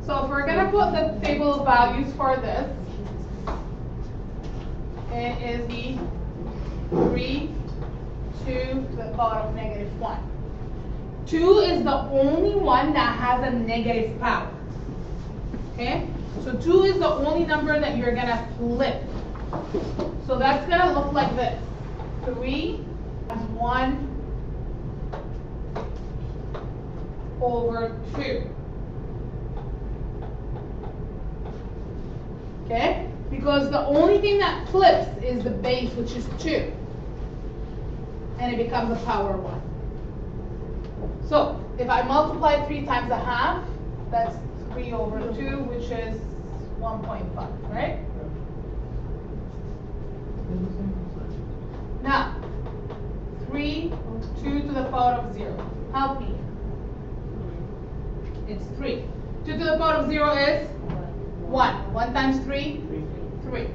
So if we're going to put the table of values for this, it is the 3, 2 to the power of -1. 2 is the only one that has a negative power. Okay? So 2 is the only number that you're going to flip. So that's going to look like this. 3 times 1 over 2. Okay? Because the only thing that flips is the base, which is 2. And it becomes a power 1. So if I multiply 3 times a half, that's 3 over 2, which is 1.5, right? Now, 3, 2 to the power of 0. Help me. It's 3. 2 to the power of 0 is 1. 1 times 3? 3.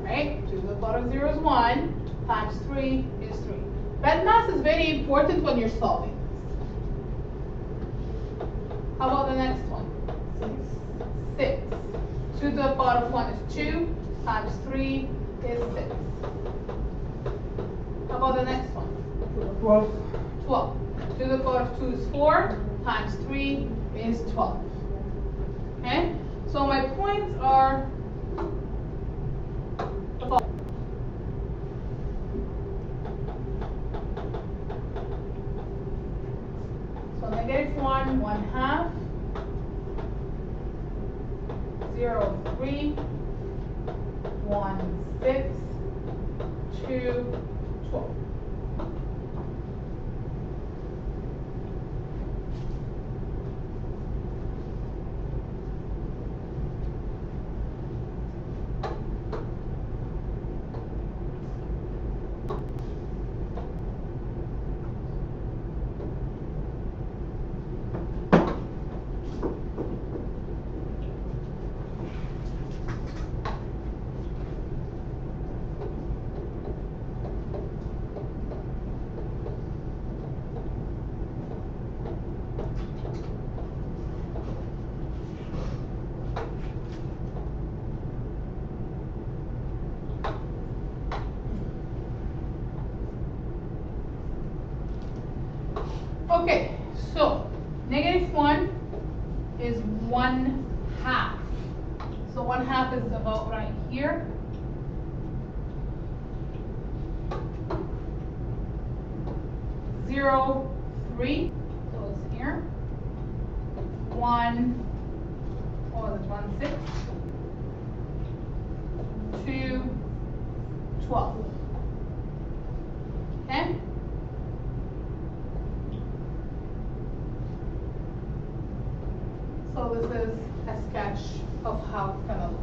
Right? 2 to the power of 0 is 1. Times 3 is 3. That math is very important when you're solving. How about the next one? 6. 2 to the power of 1 is 2. Times 3 is 6. How about the next one? 12. 12. 2 to the power of 2 is 4. Times 3 is 12. Okay? So my points are so -1, 1/2, 0, 3, 1, 6, 2, 12. Okay, so -1 is 1/2. So 1/2 is about right here. Zero, 3, so it's here. 1, what was it, 1, 6. 2, 12. Okay? So this is a sketch of how it's gonna look.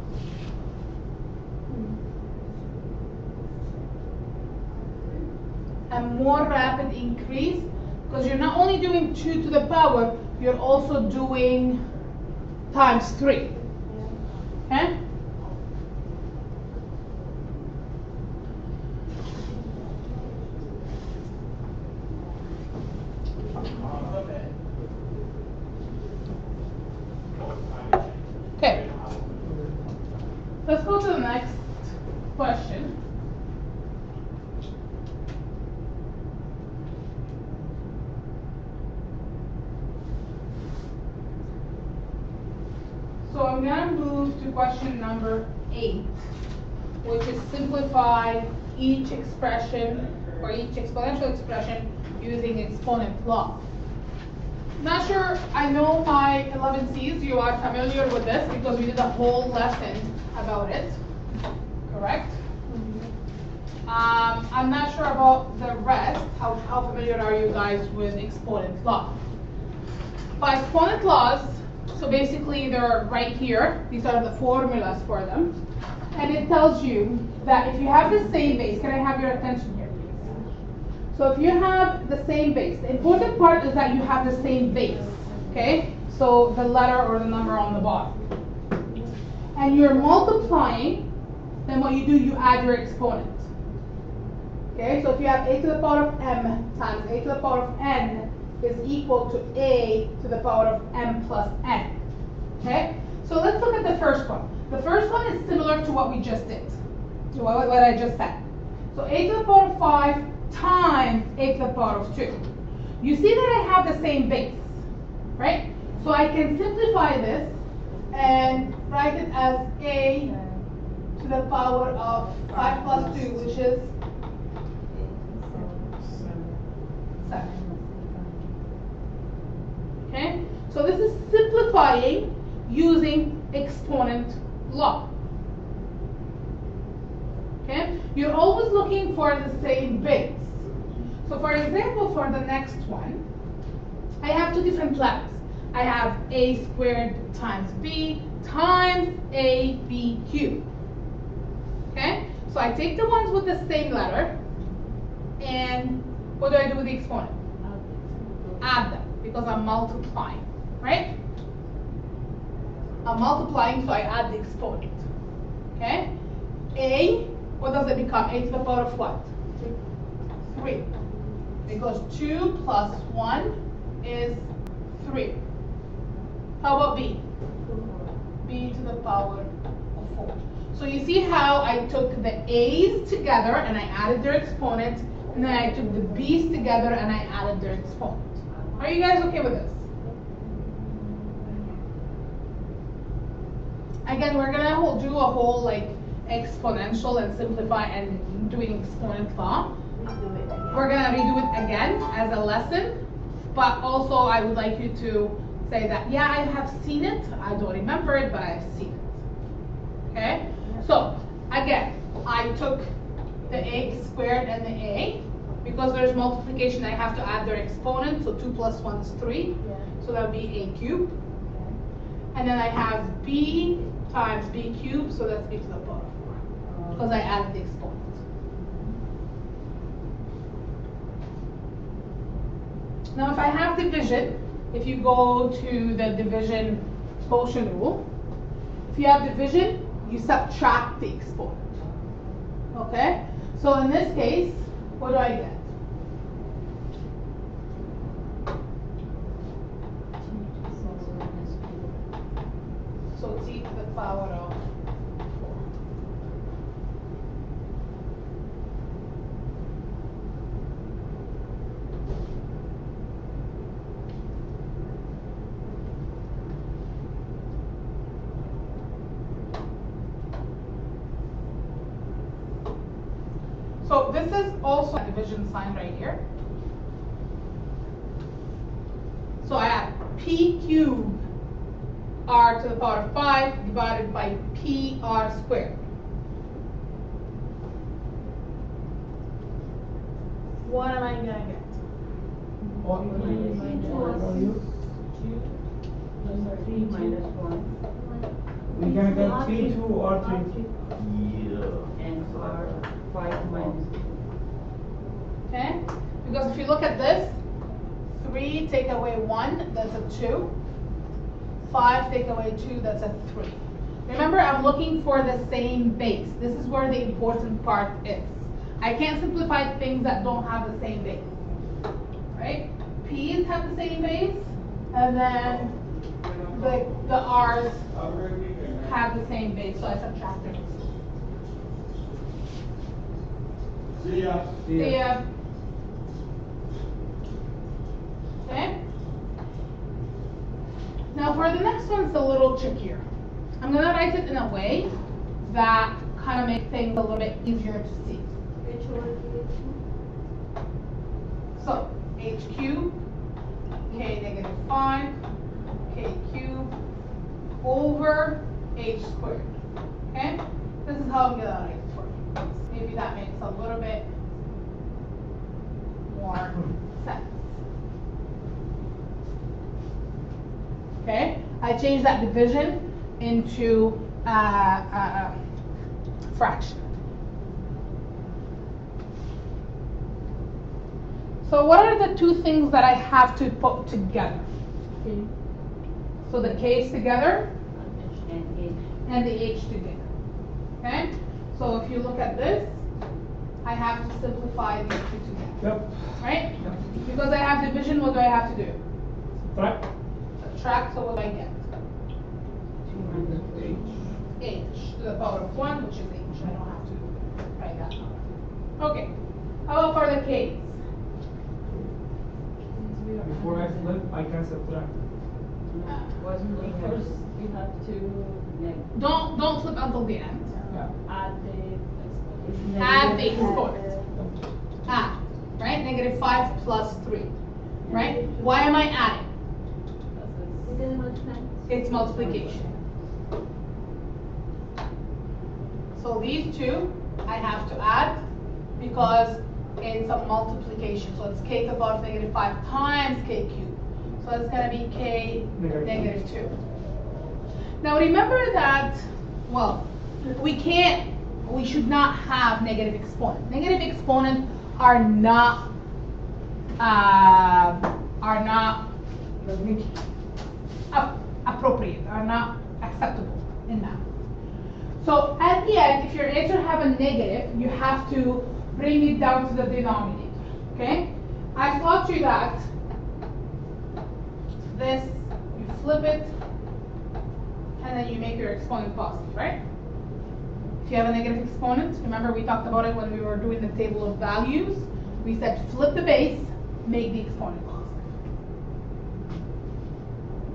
A more rapid increase, because you're not only doing 2 to the power, you're also doing times 3. Okay? Okay. Let's go to the next question. So I'm going to move to question number 8, which is simplify each expression or each exponential expression using exponent law. Not sure, I know my 11Cs, you are familiar with this because we did a whole lesson about it, correct? I'm not sure about the rest, how familiar are you guys with exponent law? By exponent laws, so basically they're right here, these are the formulas for them, and it tells you that if you have the same base, can I have your attention here? So if you have the same base, the important part is that you have the same base, okay? So the letter or the number on the bottom. And you're multiplying, then what you do, you add your exponent. Okay, so if you have a to the power of m times a to the power of n is equal to a to the power of m plus n. Okay? So let's look at the first one. The first one is similar to what we just did, to what I just said. So a to the power of 5 times a to the power of 2. You see that I have the same base, right? So I can simplify this and write it as a to the power of 5 plus 2, which is 7. Okay? So this is simplifying using exponent law. Okay? You're always looking for the same base. So for example, for the next one, I have two different letters. I have a squared times b times ab cubed. Okay? So I take the ones with the same letter, and what do I do with the exponent? Add them, because I'm multiplying, right? I'm multiplying, so I add the exponent. Okay? A, what does it become? A to the power of what? 3. Because 2 plus 1 is 3. How about b? B to the power of 4. So you see how I took the a's together and I added their exponent, and then I took the b's together and I added their exponent. Are you guys okay with this? Again, we're gonna do a whole like exponential and simplify and doing exponent law. We're gonna redo it again as a lesson, but also I would like you to say that, yeah, I have seen it. I don't remember it, but I've seen it. Okay? So again, I took the a squared and the a. Because there's multiplication, I have to add their exponent. So 2 plus 1 is 3. Yeah. So that would be a cubed. And then I have b times b cubed, so that's b to the power of 4. Because I added the exponent. Now if I have division, if you go to the division quotient rule, if you have division, you subtract the exponent. Okay? So in this case, what do I get? So t to the power of 4. So this is also a division sign right here. So I have p cubed r to the power of 5 divided by p r squared. What am I gonna get? 3 minus 1. We can get 3, 2 or 3. And r 5 minus 2. Okay? Because if you look at this, 3 take away 1, that's a 2. 5 take away 2, that's a 3. Remember, I'm looking for the same base. This is where the important part is. I can't simplify things that don't have the same base. Right? P's have the same base, and then the R's have the same base, so I subtract them. See ya. See ya. Okay? Now for the next one, it's a little trickier. I'm going to write it in a way that kind of makes things a little bit easier to see. Which one? So, h cubed, k negative 5, k cubed, over h squared. Okay? This is how I'm going to write it for you. Maybe that makes a little bit more sense. Okay? I changed that division into fraction. So what are the two things that I have to put together? Okay. So the k's together And 8. and the h together. Okay? So if you look at this, I have to simplify these two together, Yep. right? Yep. Because I have division, what do I have to do? Subtract. Subtract, so what do I get? H. H to the power of 1, which is H. I don't have to write that down. Okay. How about for the K's? Before I flip, I can subtract. First, you have to Don't flip until the end. Yeah. add Add the negative exponent. Add, right? Negative 5 plus 3, right? Why am I adding? It's multiplication. So these two, I have to add because it's a multiplication. So it's k to the power of negative 5 times k cubed. So it's going to be k negative 2. Now remember that, well, we should not have negative exponents. Negative exponents are not appropriate, are not acceptable in math. So at the end, if your answer have a negative, you have to bring it down to the denominator, okay? I taught you that this, you flip it, and then you make your exponent positive, right? If you have a negative exponent, remember we talked about it when we were doing the table of values. We said flip the base, make the exponent positive.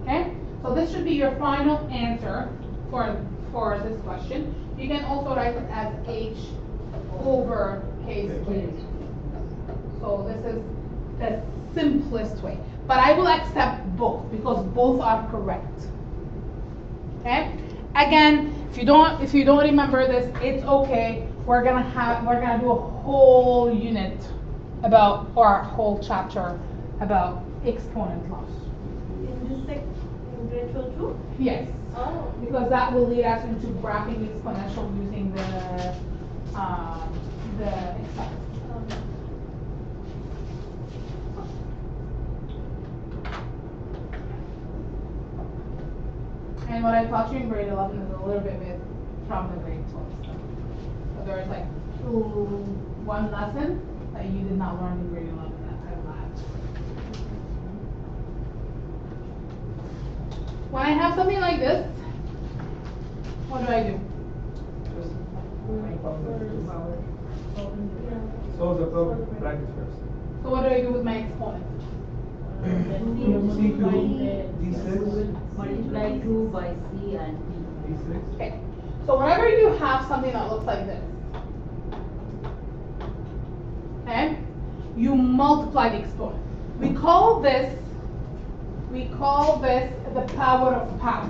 Okay? So this should be your final answer for this question. You can also write it as h over k squared. So this is the simplest way. But I will accept both because both are correct. Okay? Again, if you don't remember this, it's okay. We're gonna do a whole unit about, or a whole chapter about exponent laws. In this in grade 12 too? Yes. Oh. Because that will lead us into graphing the exponential using the Excel. And what I taught you in grade 11 is a little bit from the grade 12 stuff. So there's like one lesson that you did not learn in grade 11 that I lacked. When I have something like this, what do I do? Solve the problem bracket first. So what do I do with my exponent? C cube, D6. multiply 2 by C and D. D6. Okay. So whenever you have something that looks like this, okay, you multiply the exponent. We call this the power of power.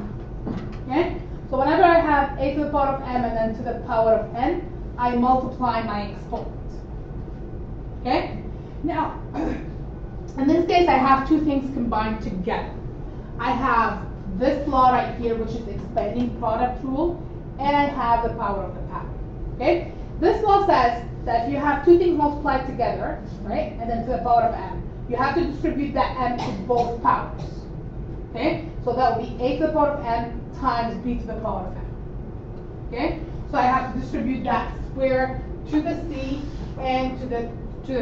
Okay? So whenever I have a to the power of m and then to the power of n, I multiply my exponent. Okay? Now, in this case, I have two things combined together. I have this law right here, which is expanding product rule, and I have the power of the power. Okay? This law says that if you have two things multiplied together, right, and then to the power of m, you have to distribute that m to both powers. Okay? So that will be a to the power of m times b to the power of m. Okay? So I have to distribute that square to the c and to the 3.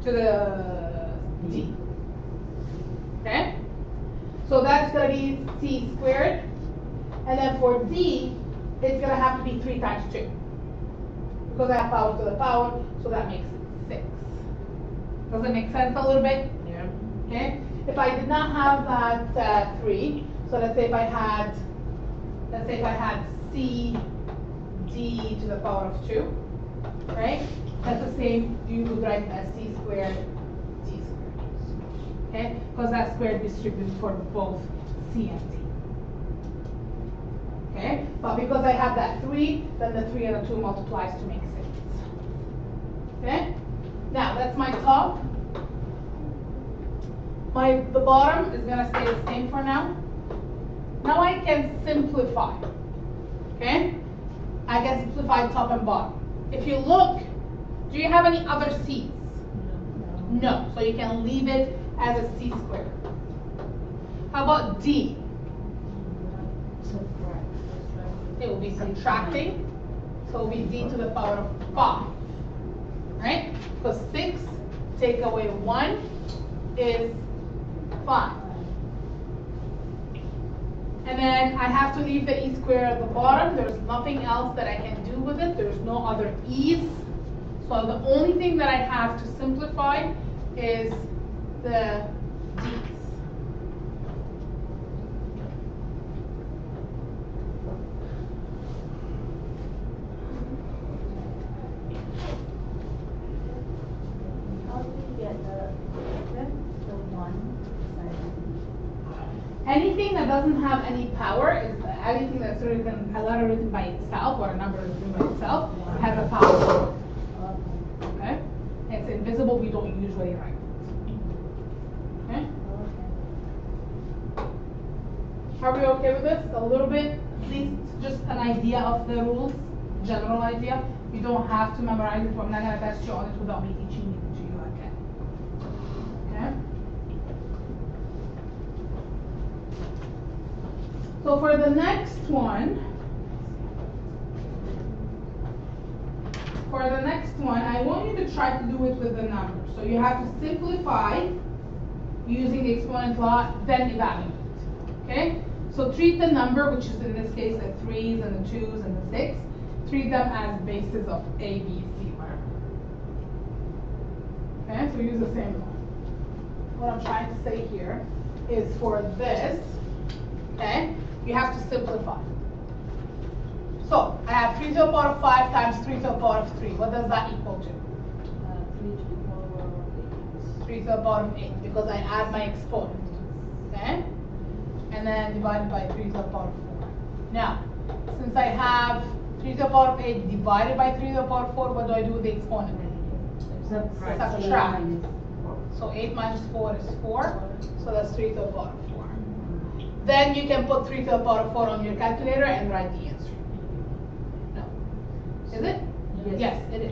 To the d. Okay? So that's going to be c squared. And then for d, it's going to have to be 3 times 2. Because I have power to the power, so that makes 6. Does it make sense a little bit? Yeah. Okay? If I did not have that 3, so let's say if I had c d to the power of 2, right? That's the same, you would write as c squared d squared. Okay? Because that squared distributes for both c and d. Okay? But because I have that 3, then the 3 and the 2 multiplies to make 6. Okay? Now that's my top. The bottom is going to stay the same for now. Now I can simplify. Okay? I can simplify top and bottom. If you look, do you have any other c's? No. So you can leave it as a c squared. How about d? It will be subtracting. So it will be d to the power of 5. right? Because 6 take away 1 is 5. And then I have to leave the e squared at the bottom. There's nothing else that I can do with it. There's no other e's. So the only thing that I have to simplify is the d's. How do you get the 1? Anything that doesn't have any power is anything that's written, a letter written by itself or a number written by itself has a power. Okay? It's invisible, we don't usually write it. Okay? Are we okay with this? A little bit, at least just an idea of the rules, general idea. You don't have to memorize it, so I'm not gonna test you on it without me teaching it to you again. Okay? So for the next one, I want you to try to do it with the numbers. So you have to simplify using the exponent law, then evaluate. Okay? So treat the number, which is in this case the 3's and the 2's and the 6, treat them as bases of A, B, C, whatever. Okay? So use the same law. What I'm trying to say here is for this, okay, you have to simplify. So I have 3 to the power of 5 times 3 to the power of 3. What does that equal to? 3 to the power of 8, because I add my exponent. Okay? And then divided by 3 to the power of 4. Now, since I have 3 to the power of 8 divided by 3 to the power of 4, what do I do with the exponent? Subtract. So 8 minus 4 is 4. So that's 3 to the power of 4. Then you can put 3 to the power of 4 on your calculator and write the answer. No. Is it? Yes, it is.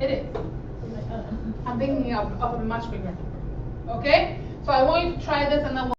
It is. I'm thinking of a much bigger number. Okay? So I want you to try this and then we'll